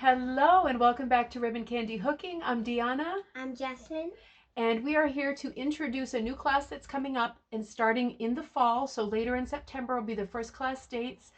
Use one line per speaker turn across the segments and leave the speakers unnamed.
Hello and welcome back to Ribbon Candy Hooking. I'm Deanna.
I'm Jasmine.
And we are here to introduce a new class that's coming up and starting in the fall. So later in September will be the first class dates,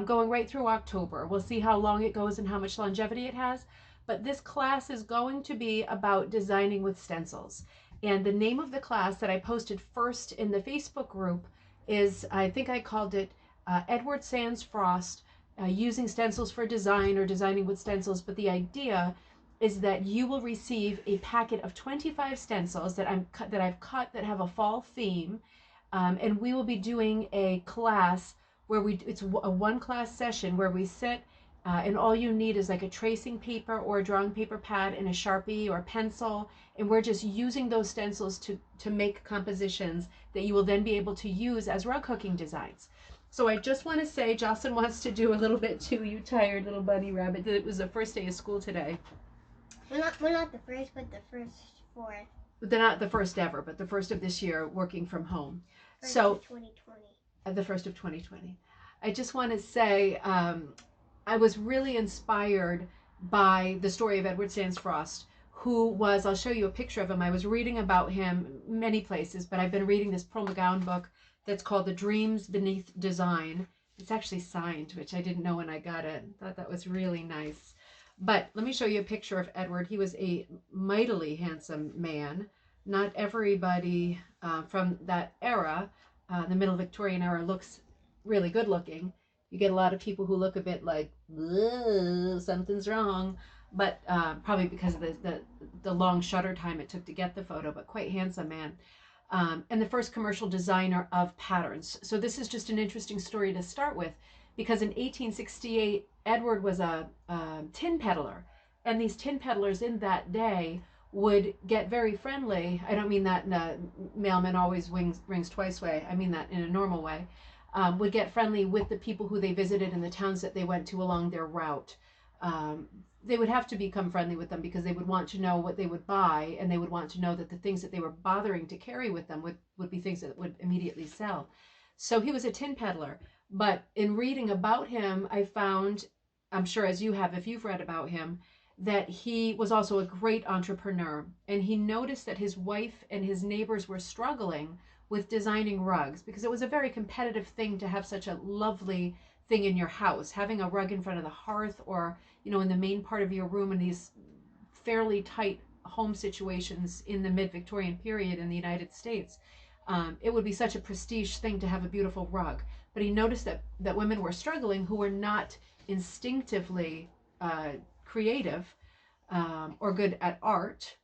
going right through October. We'll see how long it goes and how much longevity it has. But this class is going to be about designing with stencils. And the name of the class that I posted first in the Facebook group is, I think I called it Edward Sands Frost, using stencils for design or designing with stencils. But the idea is that you will receive a packet of 25 stencils that I've cut that have a fall theme, and we will be doing a class where it's a one class session where we sit, and all you need is like a tracing paper or a drawing paper pad and a Sharpie or a pencil, and we're just using those stencils to make compositions that you will then be able to use as rug hooking designs. So I just want to say, Jocelyn wants to do a little bit too. You tired little bunny rabbit. It was the first day of school today.
We're not the first, but the first fourth.
They're not the first ever, but the first of this year working from home.
First
So
of 2020.
The first of 2020. I just want to say I was really inspired by the story of Edward Sands Frost, who was, I'll show you a picture of him. I was reading about him many places, but I've been reading this Pearl McGowan book that's called The Dreams Beneath Design. It's actually signed, which I didn't know when I got it. I thought that was really nice. But let me show you a picture of Edward. He was a mightily handsome man. Not everybody from that era, the Middle Victorian era, looks really good looking. You get a lot of people who look a bit like, something's wrong. But probably because of the long shutter time it took to get the photo, but quite handsome man. And the first commercial designer of patterns. So this is just an interesting story to start with, because in 1868, Edward was a tin peddler, and these tin peddlers in that day would get very friendly. I don't mean that in a mailman always rings twice way. I mean that in a normal way. Would get friendly with the people who they visited in the towns that they went to along their route. They would have to become friendly with them because they would want to know what they would buy, and they would want to know that the things that they were bothering to carry with them would be things that would immediately sell. So he was a tin peddler. But in reading about him, I found, I'm sure as you have if you've read about him, that he was also a great entrepreneur. And he noticed that his wife and his neighbors were struggling with designing rugs because it was a very competitive thing to have such a lovely thing in your house. Having a rug in front of the hearth, or in the main part of your room in these fairly tight home situations in the mid-Victorian period in the United States. It would be such a prestige thing to have a beautiful rug. But he noticed that women were struggling who were not instinctively creative or good at art,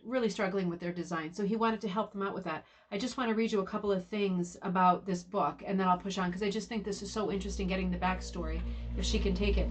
really struggling with their design. So he wanted to help them out with that. I just want to read you a couple of things about this book, and then I'll push on, because I just think this is so interesting, getting the backstory, if she can take it.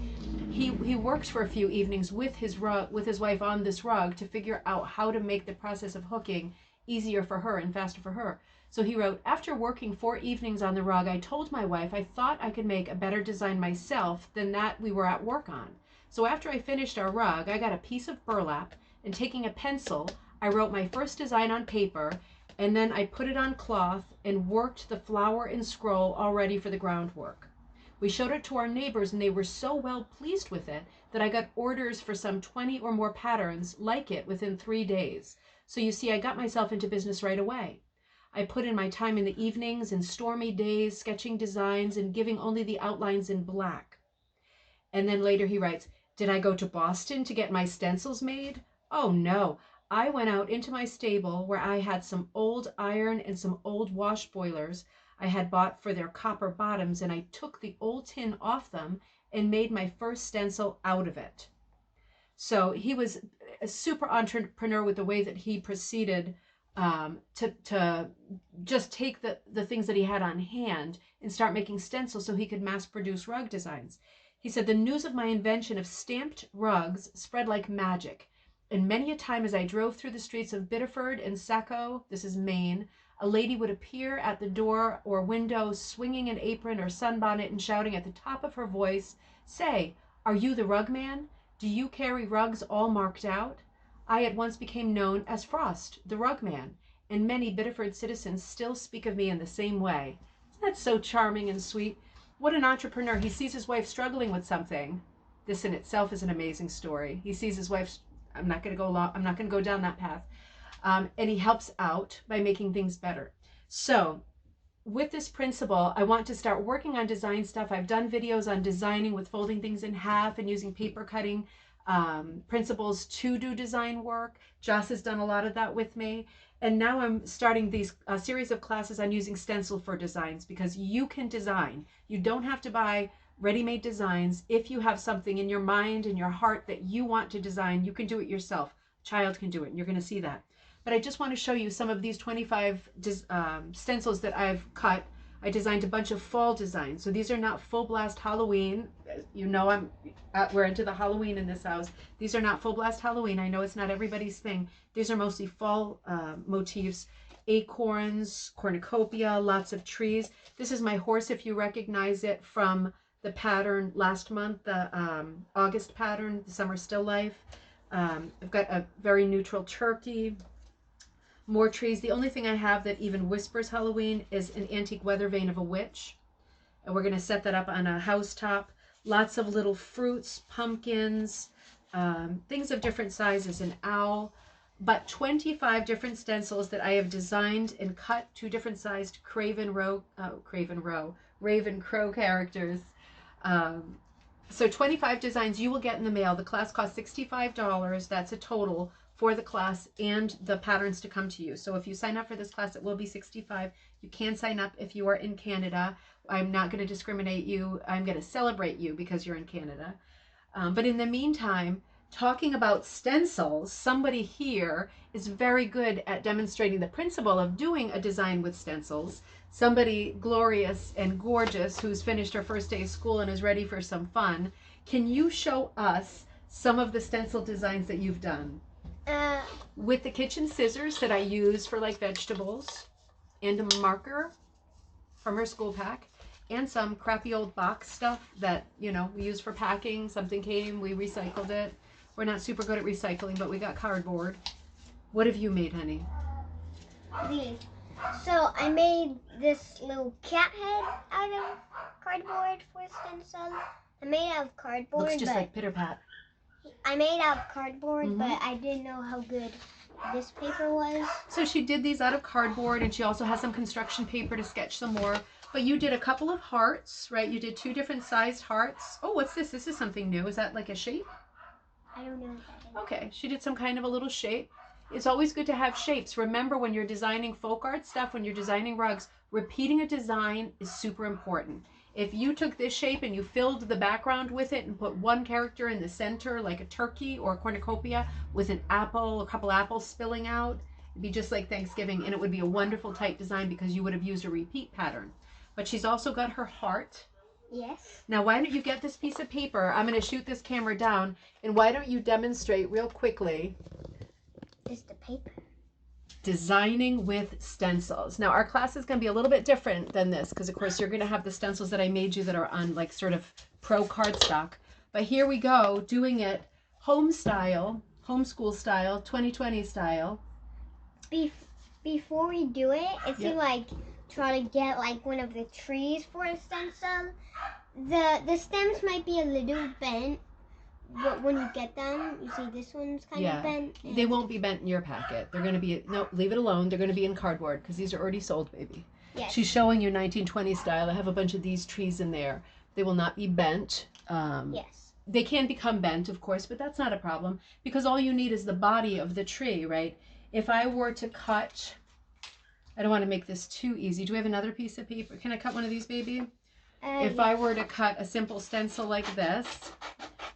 He worked for a few evenings with his wife on this rug to figure out how to make the process of hooking easier for her and faster for her. So he wrote, "After working 4 evenings on the rug, I told my wife I thought I could make a better design myself than that we were at work on. So after I finished our rug, I got a piece of burlap, and taking a pencil, I wrote my first design on paper, and then I put it on cloth and worked the flower and scroll all ready for the groundwork. We showed it to our neighbors, and they were so well pleased with it that I got orders for some 20 or more patterns like it within 3 days. So you see, I got myself into business right away. I put in my time in the evenings and stormy days, sketching designs and giving only the outlines in black." And then later he writes, "Did I go to Boston to get my stencils made? Oh no, I went out into my stable where I had some old iron and some old wash boilers I had bought for their copper bottoms, and I took the old tin off them and made my first stencil out of it." So he was a super entrepreneur with the way that he proceeded to just take the things that he had on hand and start making stencils so he could mass produce rug designs. He said, "The news of my invention of stamped rugs spread like magic, and many a time as I drove through the streets of Biddeford and Saco, this is Maine, a lady would appear at the door or window swinging an apron or sunbonnet and shouting at the top of her voice, 'Say, are you the rug man? Do you carry rugs all marked out?' I at once became known as Frost, the rug man, and many Biddeford citizens still speak of me in the same way." Isn't that so charming and sweet? What an entrepreneur. He sees his wife struggling with something, This in itself is an amazing story. He sees his wife's, I'm not going to go down that path. And he helps out by making things better. So with this principle, I want to start working on design stuff. I've done videos on designing with folding things in half and using paper cutting principles to do design work. Joss has done a lot of that with me. And now I'm starting these series of classes on using stencil for designs, because you can design. You don't have to buy ready-made designs. If you have something in your mind and your heart that you want to design, you can do it yourself. Child can do it, and you're going to see that. But I just want to show you some of these 25 stencils that I've cut. I designed a bunch of fall designs. So these are not full blast Halloween. You know, we're into the Halloween in this house. These are not full blast Halloween. I know it's not everybody's thing. These are mostly fall motifs. Acorns, cornucopia, lots of trees. This is my horse, if you recognize it from the pattern last month, the August pattern, the Summer Still Life. I've got a very neutral turkey. More trees. The only thing I have that even whispers Halloween is an antique weather vane of a witch. And we're going to set that up on a housetop. Lots of little fruits, pumpkins, things of different sizes, an owl. But 25 different stencils that I have designed and cut to different sized Raven Crow characters. So 25 designs you will get in the mail. The class costs $65. That's a total for the class and the patterns to come to you. So if you sign up for this class, it will be $65. You can sign up if you are in Canada. I'm not going to discriminate you. I'm going to celebrate you because you're in Canada. But in the meantime, talking about stencils, somebody here is very good at demonstrating the principle of doing a design with stencils. Somebody glorious and gorgeous who's finished her first day of school and is ready for some fun. Can you show us some of the stencil designs that you've done? With the kitchen scissors that I use for like vegetables, and a marker from her school pack, and some crappy old box stuff that, you know, we use for packing. Something came, we recycled it. We're not super good at recycling, but we got cardboard. What have you made, honey?
These. So I made this little cat head out of cardboard for stencil. I made out of cardboard.
Looks just like Pitter Pat.
I made out of cardboard, but I didn't know how good this paper was.
So she did these out of cardboard, and she also has some construction paper to sketch some more. But you did a couple of hearts, right? You did 2 different sized hearts. Oh, what's this? This is something new. Is that like a shape?
I don't know what that is.
Okay, she did some kind of a little shape. It's always good to have shapes. Remember, when you're designing folk art stuff, when you're designing rugs, repeating a design is super important. If you took this shape and you filled the background with it and put one character in the center, like a turkey or a cornucopia with an apple, a couple apples spilling out, it'd be just like Thanksgiving, and it would be a wonderful tight design because you would have used a repeat pattern. But she's also got her heart.
Yes.
Now, why don't you get this piece of paper? I'm going to shoot this camera down, and why don't you demonstrate real quickly
This is the paper.
Designing with stencils. Now, our class is going to be a little bit different than this because, of course, you're going to have the stencils that I made you that are on like sort of pro cardstock. But here we go, doing it home style, homeschool style, 2020 style.
Before we do it, if you like try to get like one of the trees for a stencil, the stems might be a little bent. But when you get them, you see this one's kind of bent.
They won't be bent in your packet. They're going to be, no, leave it alone. They're going to be in cardboard because these are already sold, baby.
Yes.
She's showing you 1920 style. I have a bunch of these trees in there. They will not be bent.
Yes.
They can become bent, of course, but that's not a problem because all you need is the body of the tree, right? If I were to cut, I don't want to make this too easy. Do we have another piece of paper? Can I cut one of these, baby? If I were to cut a simple stencil like this,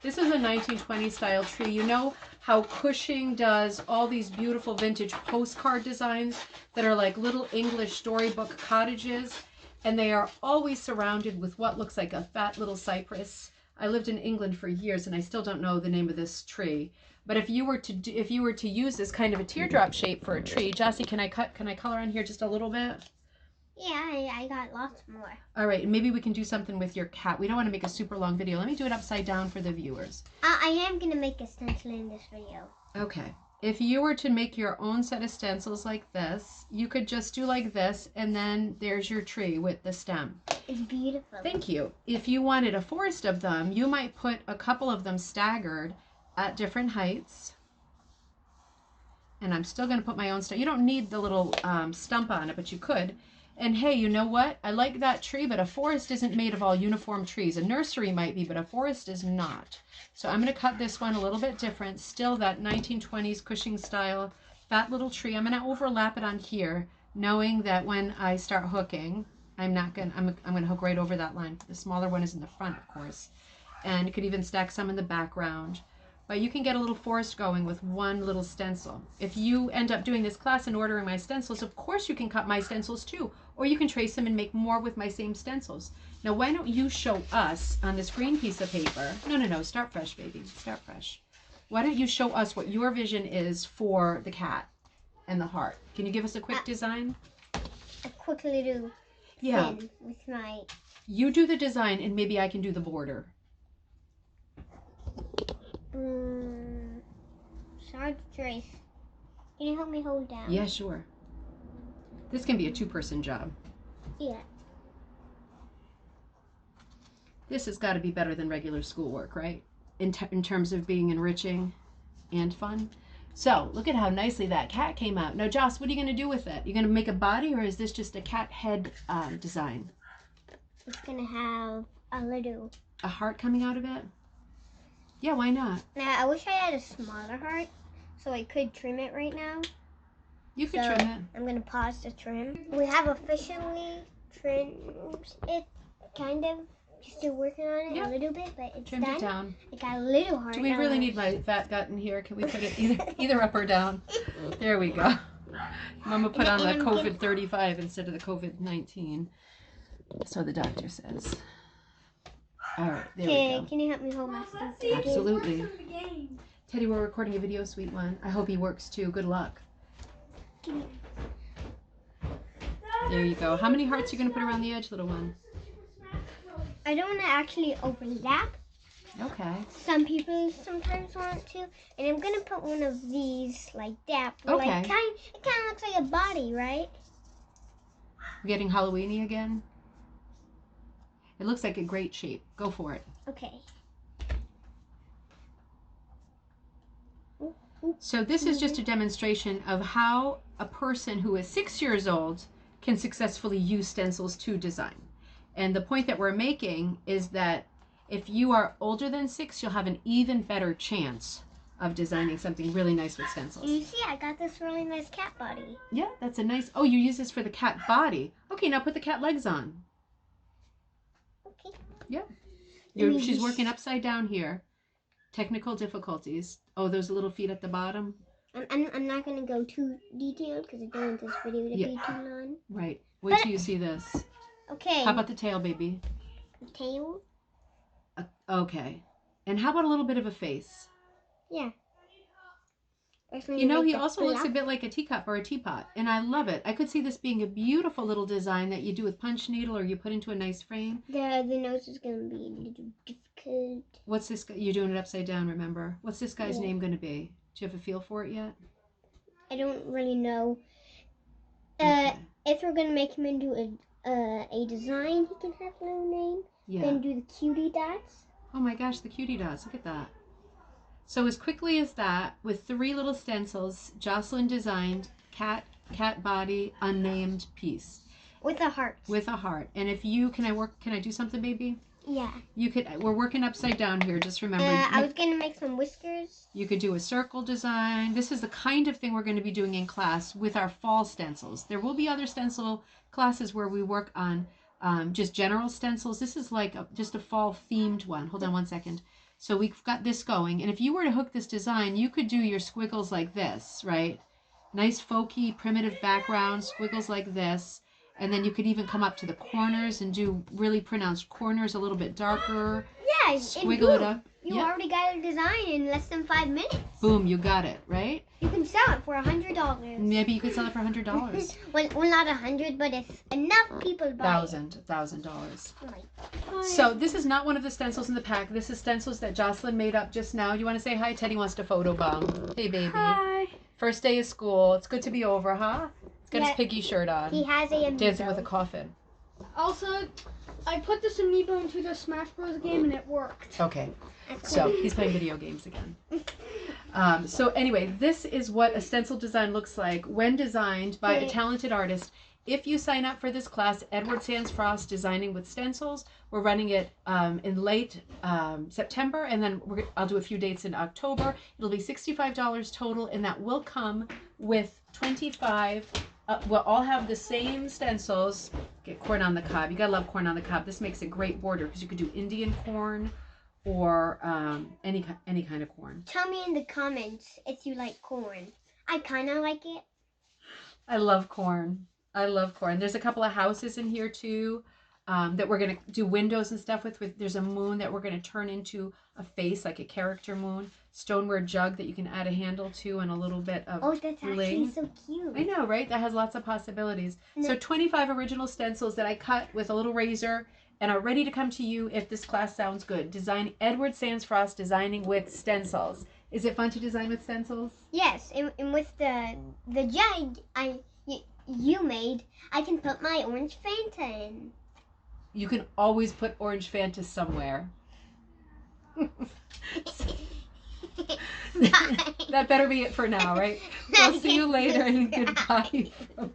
this is a 1920 style tree. You know how Cushing does all these beautiful vintage postcard designs that are like little English storybook cottages, and they are always surrounded with what looks like a fat little cypress. I lived in England for years, and I still don't know the name of this tree. But if you were to use this kind of a teardrop shape for a tree, Jossie, can I color on here just a little bit?
Yeah, I got lots more.
All right, maybe we can do something with your cat. We don't want to make a super long video. Let me do it upside down for the viewers.
I am going to make a stencil in this video.
Okay. if you were to make your own set of stencils like this, you could just do like this, and then there's your tree with the stem.
It's beautiful.
Thank you. If you wanted a forest of them, you might put a couple of them staggered at different heights. And I'm still going to put my own stuff. You don't need the little stump on it, but you could. And hey, you know what? I like that tree, but a forest isn't made of all uniform trees. A nursery might be, but a forest is not. So I'm going to cut this one a little bit different. Still that 1920s Cushing style, that little tree. I'm going to overlap it on here, knowing that when I start hooking, I'm going to hook right over that line. The smaller one is in the front, of course. And you could even stack some in the background. But you can get a little forest going with one little stencil. If you end up doing this class and ordering my stencils, of course you can cut my stencils too. Or you can trace them and make more with my same stencils. Now, why don't you show us on this green piece of paper? No, start fresh, baby. Start fresh. Why don't you show us what your vision is for the cat and the heart? Can you give us a quick design?
A quick little thing with my...
You do the design and maybe I can do the border.
Hard to trace. Can you help me hold down?
Yeah, sure. This can be a two-person job.
Yeah.
This has got to be better than regular schoolwork, right? In terms of being enriching and fun. So, look at how nicely that cat came out. Now, Joss, what are you going to do with it? You going to make a body, or is this just a cat head design?
It's going to have
a heart coming out of it? Yeah, why not?
Now, I wish I had a smaller heart, so I could trim it right now.
You could trim it.
I'm going to pause the trim. We have officially trimmed it, kind of. Still working on it a little bit, but it's
trimmed
done.
It down.
It got a little hard.
Do we really need my fat gut in here? Can we put it either up or down? There we go. Mama put on the COVID-35 instead of the COVID-19. So the doctor says. All right, there we go.
Can you help me hold my stuff?
Absolutely. Teddy, we're recording a video, sweet one. I hope he works too. Good luck. There you go. How many hearts are you going to put around the edge, little one?
I don't want to actually overlap.
Okay.
Some people sometimes want to. And I'm going to put one of these like that.
Okay.
Like, it kind of looks like a body, right?
We're getting Halloween-y again? It looks like a great shape. Go for it.
Okay.
So this is just a demonstration of how a person who is 6 years old can successfully use stencils to design. And the point that we're making is that if you are older than 6, you'll have an even better chance of designing something really nice with stencils.
You see, I got this really nice cat body.
Yeah, that's a nice... Oh, you use this for the cat body. Okay, now put the cat legs on.
Okay.
Yeah. She's working upside down here. Technical difficulties. Oh, those little feet at the bottom?
I'm not going to go too detailed because I don't want this video to be too long.
Right. Wait till you see this.
Okay.
How about the tail, baby?
The tail?
Okay. And how about a little bit of a face?
Yeah.
You know, he also looks a bit like a teacup or a teapot, and I love it. I could see this being a beautiful little design that you do with punch needle or you put into a nice frame.
The nose is going to be a little difficult.
What's this guy? You're doing it upside down, remember? What's this guy's name going to be? Do you have a feel for it yet?
I don't really know.
Okay.
If we're going to make him into a design, he can have no name.
Yeah.
Then do the cutie dots.
Oh my gosh, the cutie dots. Look at that. So as quickly as that, with 3 little stencils, Jocelyn designed cat body, unnamed piece.
With a heart.
With a heart. And if you, can I do something, baby?
Yeah.
You could, we're working upside down here, just remember.
I was going to make some whiskers.
You could do a circle design. This is the kind of thing we're going to be doing in class with our fall stencils. There will be other stencil classes where we work on just general stencils. This is like just a fall themed one. Hold on one second. So we've got this going, and if you were to hook this design, you could do your squiggles like this, right? Nice folky, primitive background, squiggles like this, and then you could even come up to the corners and do really pronounced corners, a little bit darker.
Yeah,
squiggle it up.
You already got a design in less than 5 minutes.
Boom, you got it, right?
You can sell it for $100.
Maybe you could sell it for $100.
well, not 100, but if enough people buy
$1,000. So this is not one of the stencils in the pack. This is stencils that Jocelyn made up just now. You want to say hi? Teddy wants to photobomb. Hey, baby.
Hi.
First day of school. It's good to be over, huh? He's got his piggy shirt on.
He has a amiibo.
Dancing with a coffin.
Also, I put this amiibo into the Smash Bros. Game and it worked.
Okay. So he's playing video games again. So anyway, this is what a stencil design looks like when designed by a talented artist. If you sign up for this class, Edward Sands Frost Designing with Stencils, we're running it in late September, and then I'll do a few dates in October. It'll be $65 total, and that will come with 25. We'll all have the same stencils. Get corn on the cob. You gotta love corn on the cob. This makes a great border because you could do Indian corn or any kind of corn.
Tell me in the comments if you like corn. I kind of like it.
I love corn. I love corn. There's a couple of houses in here too that we're going to do windows and stuff with. There's a moon that we're going to turn into a face, like a character moon. Stoneware jug that you can add a handle to and a little bit of
that's
bling.
actually so cute.
I know, right? That has lots of possibilities. So 25 original stencils that I cut with a little razor and are ready to come to you if this class sounds good. Design Edward Sands Frost Designing with Stencils. Is it fun to design with stencils?
Yes, and with the jug you made, I can put my orange Fanta in.
You can always put orange Fanta somewhere. That better be it for now, right? We'll see you later and goodbye from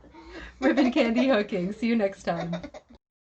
Ribbon Candy Hooking. See you next time.